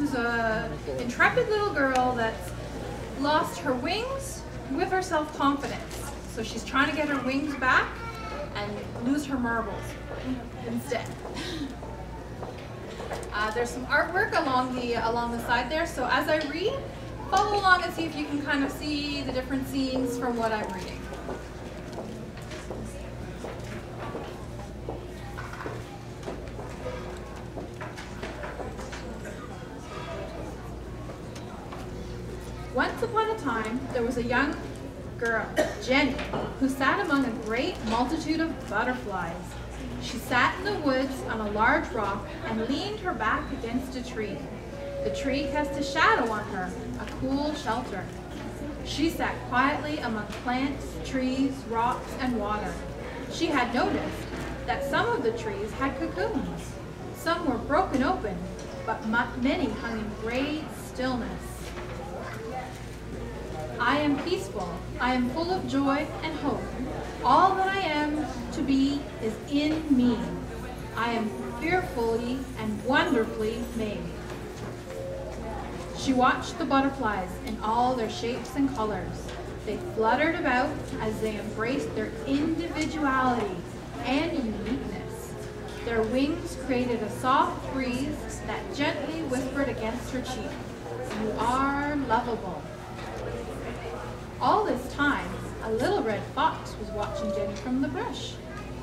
who's a intrepid little girl that's lost her wings with her self-confidence. So she's trying to get her wings back and lose her marbles instead. There's some artwork along the side there, so as I read, follow along and see if you can kind of see the different scenes from what I'm reading. Once upon a time, there was a young girl, Jenny, who sat among a great multitude of butterflies. She sat in the woods on a large rock and leaned her back against a tree. The tree cast a shadow on her, a cool shelter. She sat quietly among plants, trees, rocks, and water. She had noticed that some of the trees had cocoons. Some were broken open, but many hung in great stillness. I am peaceful. I am full of joy and hope. All that I am to be is in me. I am fearfully and wonderfully made. She watched the butterflies in all their shapes and colors. They fluttered about as they embraced their individuality and uniqueness. Their wings created a soft breeze that gently whispered against her cheek. You are lovable. All this time, a little red fox was watching Jenny from the brush.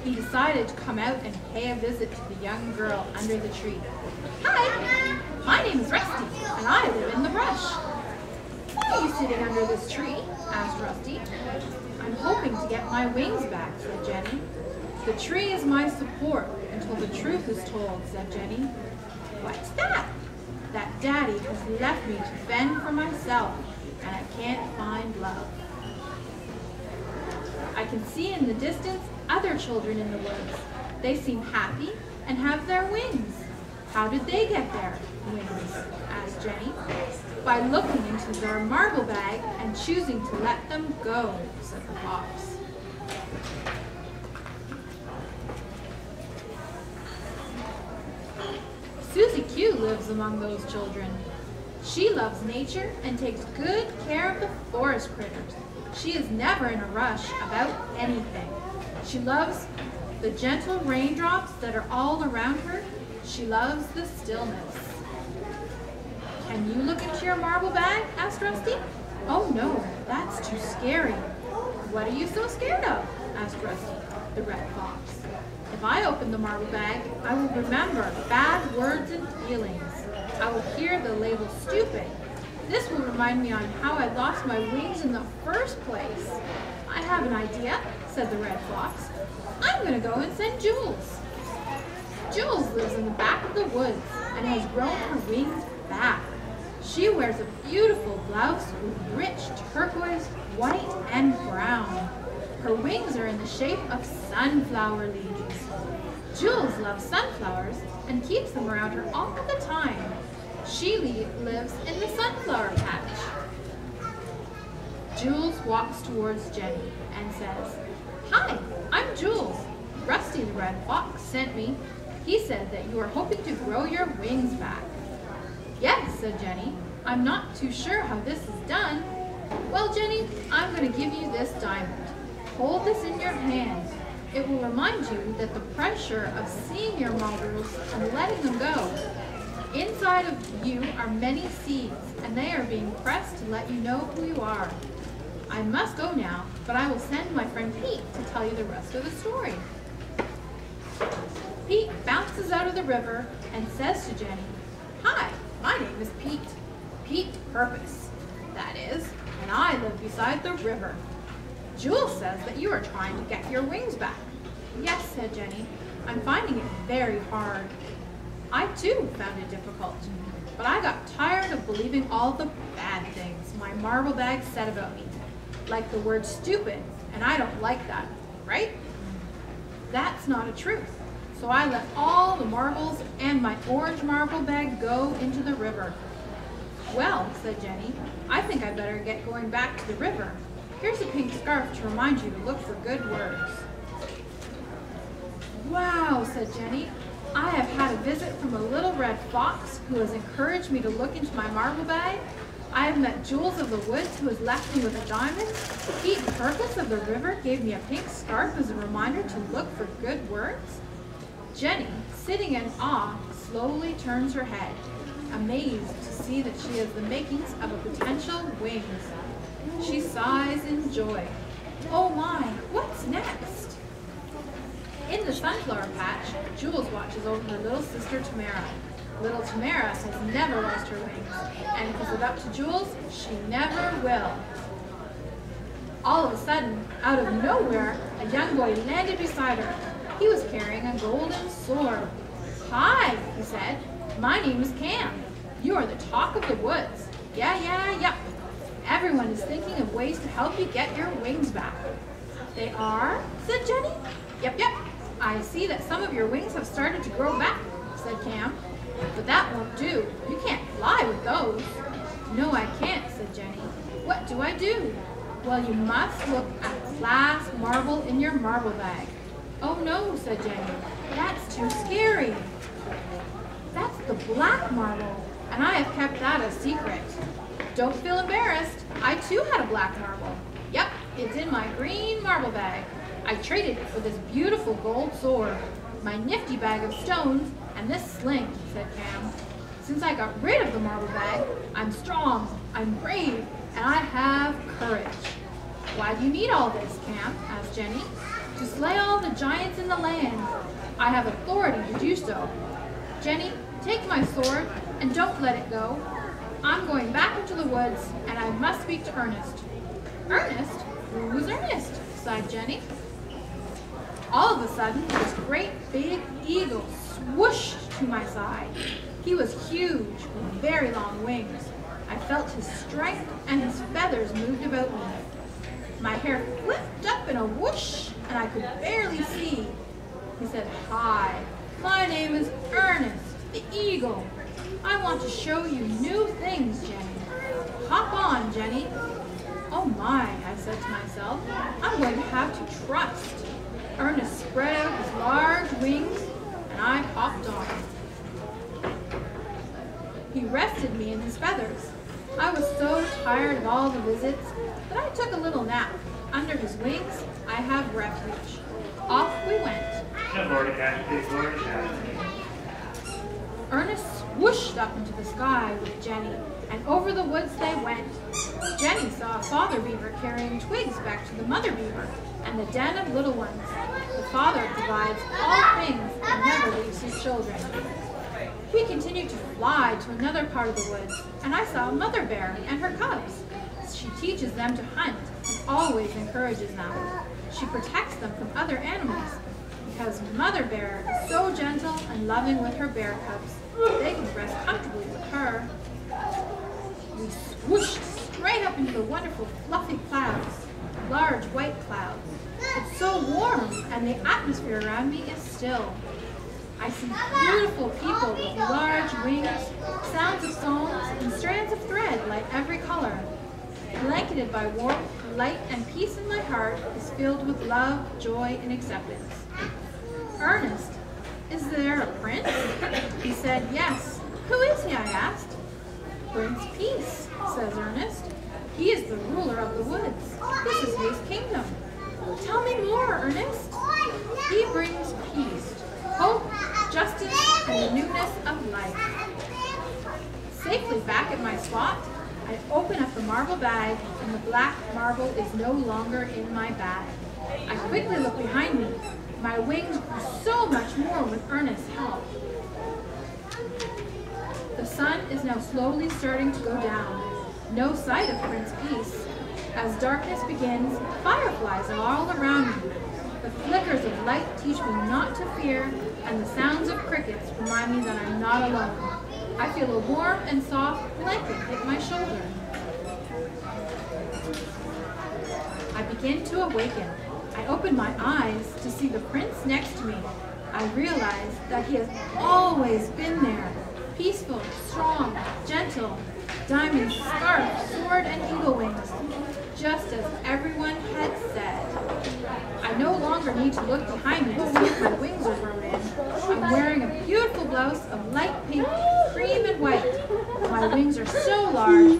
He decided to come out and pay a visit to the young girl under the tree. Hi, my name is Rusty, and I live in the brush. Why are you sitting under this tree? Asked Rusty. I'm hoping to get my wings back, said Jenny. The tree is my support until the truth is told, said Jenny. What's that? That Daddy has left me to fend for myself, and I can't find love. I can see in the distance other children in the woods. They seem happy and have their wings. How did they get their wings? Asked Jenny. By looking into their marble bag and choosing to let them go, said the fox. Susie Q lives among those children. She loves nature and takes good care of the forest critters. She is never in a rush about anything. She loves the gentle raindrops that are all around her. She loves the stillness. Can you look into your marble bag? Asked Rusty. Oh no, that's too scary. What are you so scared of? Asked Rusty, the red fox. If I open the marble bag, I will remember bad words and feelings. I will hear the label stupid. This will remind me on how I lost my wings in the first place. I have an idea, said the red fox. I'm going to go and send Jules. Jules lives in the back of the woods and has grown her wings back. She wears a beautiful blouse with rich turquoise, white, and brown. Her wings are in the shape of sunflower leaves. Jules loves sunflowers and keeps them around her all the time. She lives in the sunflower patch. Jules walks towards Jenny and says, Hi, I'm Jules. Rusty the red fox sent me. He said that you are hoping to grow your wings back. Yes, said Jenny. I'm not too sure how this is done. Well, Jenny, I'm going to give you this diamond. Hold this in your hand. It will remind you that the pressure of seeing your marbles and letting them go. Inside of you are many seeds, and they are being pressed to let you know who you are. I must go now, but I will send my friend Pete to tell you the rest of the story. Pete bounces out of the river and says to Jenny, Hi, my name is Pete. Pete Purpose, that is, and I live beside the river. Jules says that you are trying to get your wings back. Yes, said Jenny. I'm finding it very hard. I too found it difficult, but I got tired of believing all the bad things my marble bag said about me, like the word stupid, and I don't like that, right? That's not a truth. So I let all the marbles and my orange marble bag go into the river. Well, said Jenny, I think I better get going back to the river. Here's a pink scarf to remind you to look for good words. Wow, said Jenny. I have had a visit from a little red fox who has encouraged me to look into my marble bag. I have met Jules of the woods who has left me with a diamond. Pete Purpose of the river gave me a pink scarf as a reminder to look for good words. Jenny, sitting in awe, slowly turns her head, amazed to see that she has the makings of a potential wings. She sighs in joy. Oh my, what's next? In the sunflower patch, Jules watches over her little sister Tamara. Little Tamara has never lost her wings, and if it's up to Jules, she never will. All of a sudden, out of nowhere, a young boy landed beside her. He was carrying a golden sword. Hi, he said. My name is Cam. You are the talk of the woods. Yep. Everyone is thinking of ways to help you get your wings back. They are? Said Jenny. Yep. I see that some of your wings have started to grow back, said Cam. But that won't do. You can't fly with those. No, I can't, said Jenny. What do I do? Well, you must look at glass marble in your marble bag. Oh no, said Jenny. That's too scary. That's the black marble, and I have kept that a secret. Don't feel embarrassed. I too had a black marble. Yep, it's in my green marble bag. I traded it for this beautiful gold sword, my nifty bag of stones, and this sling, said Cam. Since I got rid of the marble bag, I'm strong, I'm brave, and I have courage. Why do you need all this, Cam? Asked Jenny. To slay all the giants in the land. I have authority to do so. Jenny, take my sword and don't let it go. I'm going back into the woods, and I must speak to Ernest. Ernest? Who's Ernest? Sighed Jenny. All of a sudden, this great big eagle swooshed to my side. He was huge, with very long wings. I felt his strength, and his feathers moved about me. My hair flipped up in a whoosh, and I could barely see. He said, Hi, my name is Ernest, the eagle. I want to show you new things, Jenny. Hop on, Jenny. Oh my, I said to myself, I'm going to have to trust. Ernest spread out his large wings, and I hopped on. He rested me in his feathers. I was so tired of all the visits that I took a little nap. Under his wings, I have refuge. Off we went. Ernest swooshed up into the sky with Jenny, and over the woods they went. Jenny saw a father beaver carrying twigs back to the mother beaver and the den of little ones. The father provides all things and never leaves his children. We continued to fly to another part of the woods, and I saw a mother bear and her cubs. She teaches them to hunt and always encourages them. She protects them from other animals because Mother Bear is so gentle and loving with her bear cubs. They can rest comfortably with her. We swooshed straight up into the wonderful fluffy clouds, large white clouds. It's so warm, and the atmosphere around me is still. I see beautiful people with large wings, sounds of songs, and strands of thread light every color. Blanketed by warmth, light, and peace in my heart is filled with love, joy, and acceptance. Ernest, is there a prince? He said, yes. Who is he, I asked. Prince Peace, says Ernest. He is the ruler of the woods. This is his kingdom. Tell me more, Ernest. He brings peace, hope, justice, and the newness of life. Safely back at my spot, I open up the marble bag, and the black marble is no longer in my bag. I quickly look behind me. My wings grew so much more with Ernest's help. The sun is now slowly starting to go down. No sight of Prince Peace. As darkness begins, fireflies are all around me. The flickers of light teach me not to fear, and the sounds of crickets remind me that I'm not alone. I feel a warm and soft blanket hit my shoulder. I begin to awaken. I open my eyes to see the prince next to me. I realize that he has always been there. Peaceful, strong, gentle, diamond scarf, sword, and eagle wings, just as everyone had said. I no longer need to look behind me to see if my wings are grown in. I'm wearing a beautiful blouse of light pink, cream and white. My wings are so large